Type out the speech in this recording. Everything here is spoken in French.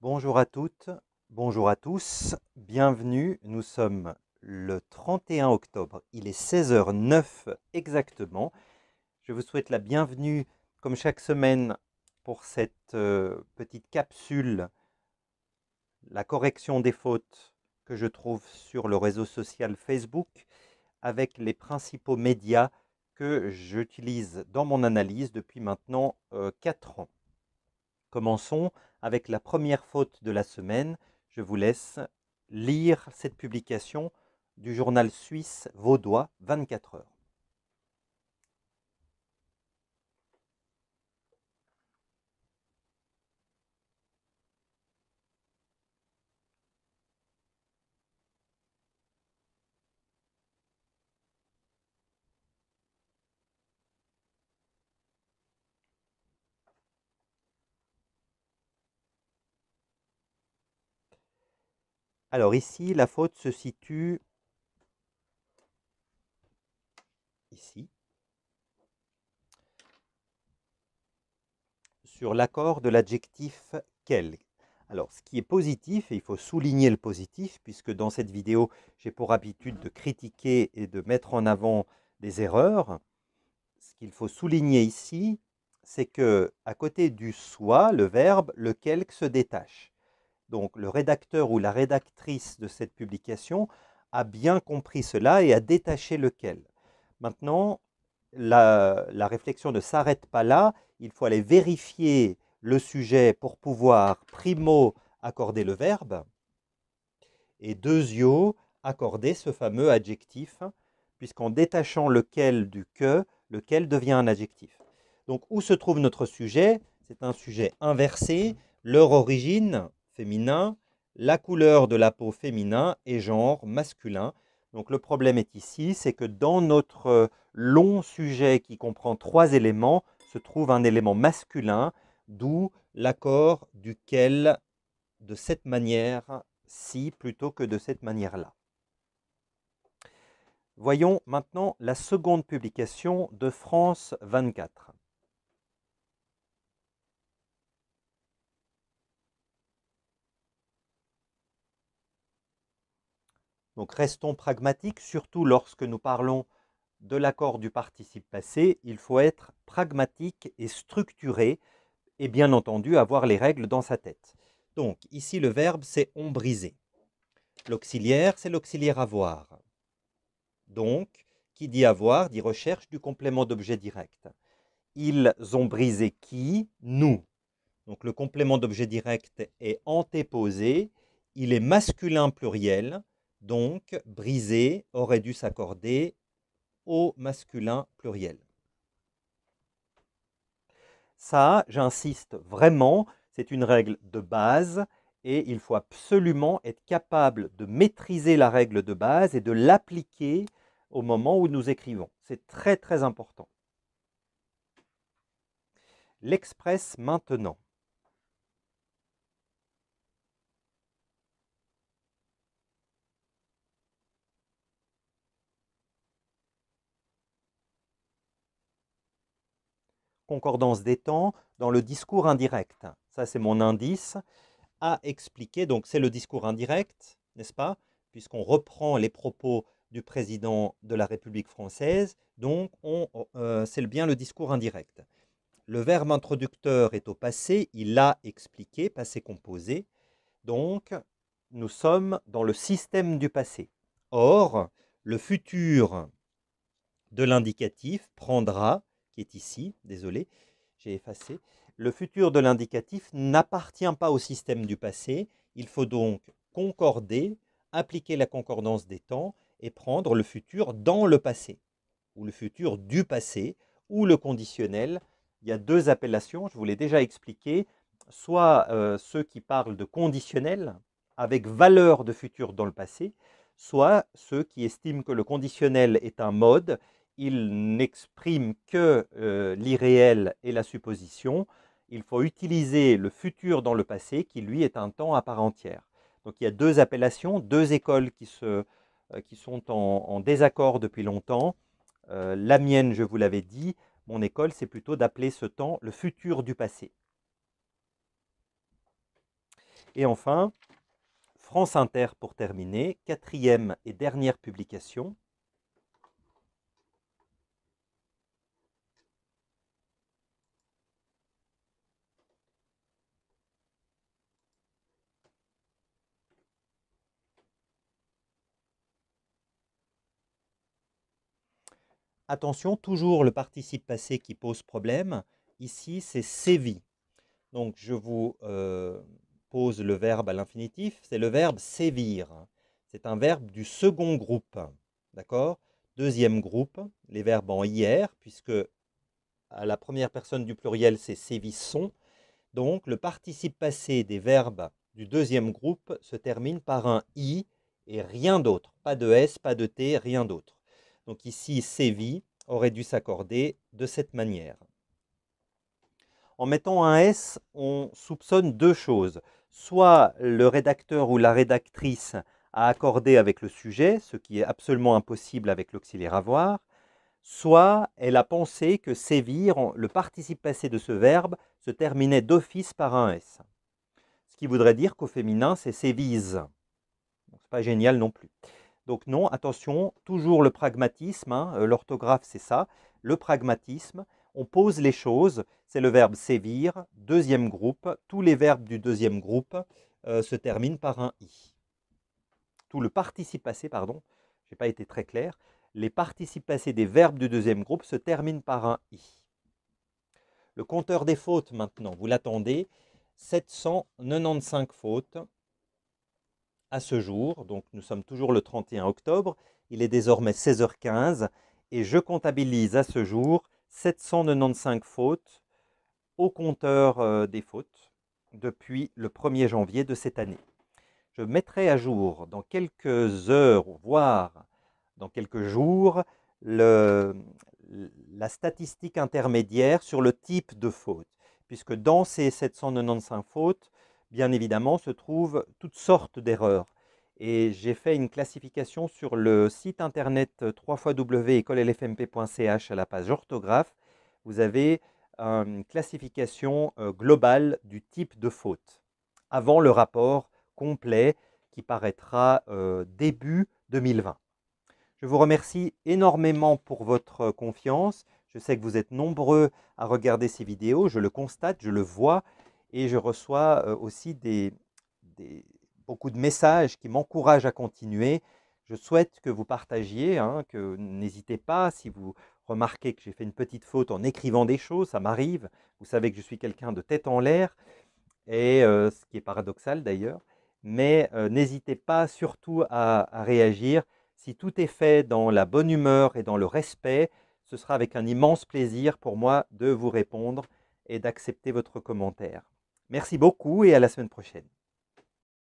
Bonjour à toutes, bonjour à tous, bienvenue. Nous sommes le 31 octobre, il est 16h09 exactement. Je vous souhaite la bienvenue, comme chaque semaine, pour cette petite capsule, la correction des fautes que je trouve sur le réseau social Facebook, avec les principaux médias que j'utilise dans mon analyse depuis maintenant 4 ans. Commençons avec la première faute de la semaine. Je vous laisse lire cette publication du journal suisse vaudois 24 heures. Alors ici, la faute se situe ici, sur l'accord de l'adjectif quel. Alors, ce qui est positif, et il faut souligner le positif, puisque dans cette vidéo, j'ai pour habitude de critiquer et de mettre en avant des erreurs. Ce qu'il faut souligner ici, c'est que à côté du soit, le verbe, le quelque se détache. Donc, le rédacteur ou la rédactrice de cette publication a bien compris cela et a détaché lequel. Maintenant, la réflexion ne s'arrête pas là. Il faut aller vérifier le sujet pour pouvoir, primo, accorder le verbe et deuxio, accorder ce fameux adjectif, puisqu'en détachant lequel du que, lequel devient un adjectif. Donc, où se trouve notre sujet? C'est un sujet inversé, leur origine, féminin, la couleur de la peau, féminin, et genre, masculin. Donc, le problème est ici, c'est que dans notre long sujet qui comprend 3 éléments, se trouve un élément masculin, d'où l'accord duquel, de cette manière-ci, plutôt que de cette manière-là. Voyons maintenant la seconde publication de France 24. Donc restons pragmatiques, surtout lorsque nous parlons de l'accord du participe passé. Il faut être pragmatique et structuré et bien entendu avoir les règles dans sa tête. Donc ici le verbe c'est ont brisé. L'auxiliaire c'est l'auxiliaire avoir. Donc qui dit avoir dit recherche du complément d'objet direct. Ils ont brisé qui? Nous. Donc le complément d'objet direct est antéposé, il est masculin pluriel, donc brisé aurait dû s'accorder au masculin pluriel. Ça, j'insiste vraiment, c'est une règle de base et il faut absolument être capable de maîtriser la règle de base et de l'appliquer au moment où nous écrivons. C'est très très important. L'express maintenant. Concordance des temps dans le discours indirect. Ça, c'est mon indice à expliquer. Donc, c'est le discours indirect, n'est-ce pas? Puisqu'on reprend les propos du président de la République française. Donc, c'est bien le discours indirect. Le verbe introducteur est au passé. Il a expliqué, passé composé. Donc, nous sommes dans le système du passé. Or, le futur de l'indicatif prendra, qui est ici, désolé, j'ai effacé, le futur de l'indicatif n'appartient pas au système du passé, il faut donc concorder, appliquer la concordance des temps et prendre le futur dans le passé, ou le futur du passé, ou le conditionnel. Il y a 2 appellations, je vous l'ai déjà expliqué, soit ceux qui parlent de conditionnel avec valeur de futur dans le passé, soit ceux qui estiment que le conditionnel est un mode, il n'exprime que l'irréel et la supposition. Il faut utiliser le futur dans le passé qui, lui, est un temps à part entière. Donc il y a 2 appellations, 2 écoles qui sont en désaccord depuis longtemps. La mienne, je vous l'avais dit, mon école, c'est plutôt d'appeler ce temps le futur du passé. Et enfin, France Inter pour terminer, 4e et dernière publication. Attention, toujours le participe passé qui pose problème. Ici, c'est sévi. Donc, je vous pose le verbe à l'infinitif. C'est le verbe sévir. C'est un verbe du second groupe. D'accord? Deuxième groupe, les verbes en IR, puisque à la première personne du pluriel, c'est sévisson. Donc, le participe passé des verbes du deuxième groupe se termine par un I et rien d'autre. Pas de S, pas de T, rien d'autre. Donc ici, sévi aurait dû s'accorder de cette manière. En mettant un S, on soupçonne deux choses. Soit le rédacteur ou la rédactrice a accordé avec le sujet, ce qui est absolument impossible avec l'auxiliaire avoir, soit elle a pensé que sévir, le participe passé de ce verbe, se terminait d'office par un S. Ce qui voudrait dire qu'au féminin, c'est sévise. Ce n'est pas génial non plus. Donc non, attention, toujours le pragmatisme, hein, l'orthographe c'est ça, le pragmatisme, on pose les choses, c'est le verbe sévir, deuxième groupe, tous les verbes du deuxième groupe se terminent par un i. Tout le participe passé, pardon, je n'ai pas été très clair, les participes passés des verbes du deuxième groupe se terminent par un i. Le compteur des fautes maintenant, vous l'attendez, 795 fautes à ce jour, donc nous sommes toujours le 31 octobre, il est désormais 16h15 et je comptabilise à ce jour 795 fautes au compteur des fautes depuis le 1er janvier de cette année. Je mettrai à jour dans quelques heures, voire dans quelques jours, la statistique intermédiaire sur le type de faute, puisque dans ces 795 fautes, bien évidemment, se trouvent toutes sortes d'erreurs. Et j'ai fait une classification sur le site internet www.écolelfmp.ch à la page orthographe. Vous avez une classification globale du type de faute, avant le rapport complet qui paraîtra début 2020. Je vous remercie énormément pour votre confiance. Je sais que vous êtes nombreux à regarder ces vidéos, je le constate, je le vois, et je reçois aussi beaucoup de messages qui m'encouragent à continuer. Je souhaite que vous partagiez, hein, que n'hésitez pas, si vous remarquez que j'ai fait une petite faute en écrivant des choses, ça m'arrive. Vous savez que je suis quelqu'un de tête en l'air, et ce qui est paradoxal d'ailleurs. Mais n'hésitez pas surtout à réagir. Si tout est fait dans la bonne humeur et dans le respect, ce sera avec un immense plaisir pour moi de vous répondre et d'accepter votre commentaire. Merci beaucoup et à la semaine prochaine.